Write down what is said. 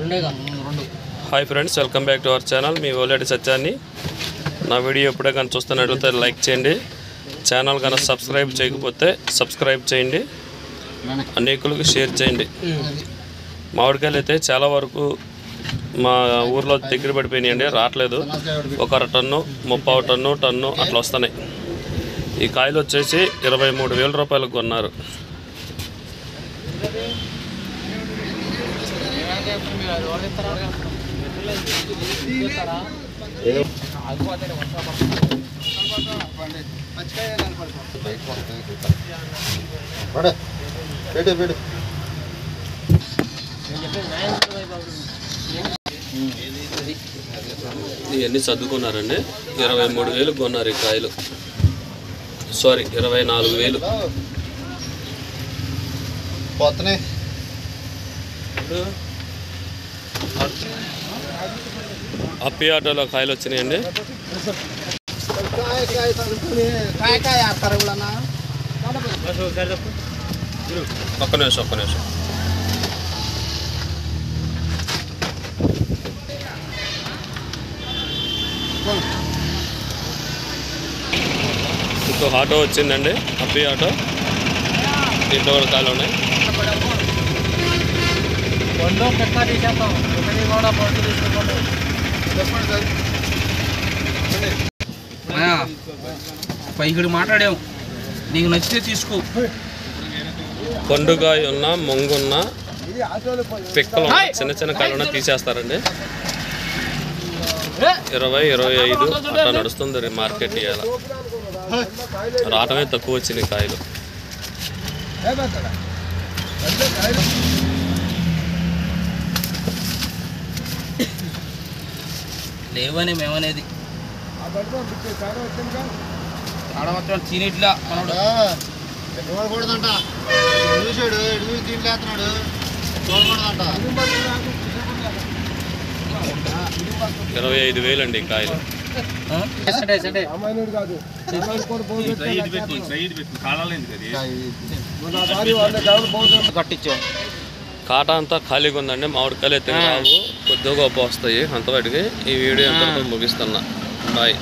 Hi friends, welcome back to our channel. మీ ఓలేటి సత్యాన్ని. నా వీడియో ఎప్పుడే కానీ చూస్తున్నట్లయితే లైక్ చేయండి. ఛానల్ కన్నా సబ్స్క్రైబ్ చేయకపోతే సబ్స్క్రైబ్ చేయండి, అనేకులకు షేర్ చేయండి. మామిడికాయలు అయితే చాలా వరకు మా ఊర్లో దగ్గర పడిపోయినాయండి, రావట్లేదు. 1 టన్ను, 30 టన్ను, టన్ను అట్లా వస్తున్నాయి. ఈ కాయలు వచ్చేసి 23,000 రూపాయలకు కొన్నారు. ఇవన్నీ చదువుకున్నారండి. 23,000 కొన్నారు ఈ కాయలు. సారీ, 24,000. అప్పి ఆటోలో కాయలు వచ్చినాయండి. ఒక్క నిమిషం. ఇంకో ఆటో వచ్చిందండి, అప్పి ఆటో. దీంట్లో కూడా కాయలు ఉన్నాయి. పైకి మాట్లాడాము, నీకు నచ్చితే తీసుకో. పండుగాయ ఉన్న, మొంగున్న, పిక్కలు చిన్న చిన్న కాయలు ఉన్న తీసేస్తారండి. 20-25 అట్లా నడుస్తుంది మార్కెట్. ఇవాళ రావటమే తక్కువ వచ్చినాయి కాయలు. లేవని మేమనేది ఆడవచ్చాడు చీనిట్లా మనోడు 25,000 అండి కాయలు. కాటా అంతా ఖాళీగా ఉందండి. మామిడికాయలు అయితే రావు, కొద్దిగా గొప్ప వస్తాయి. అంతవరకు ఈ వీడియో అంతవరకు ముగిస్తున్నా. బాయ్.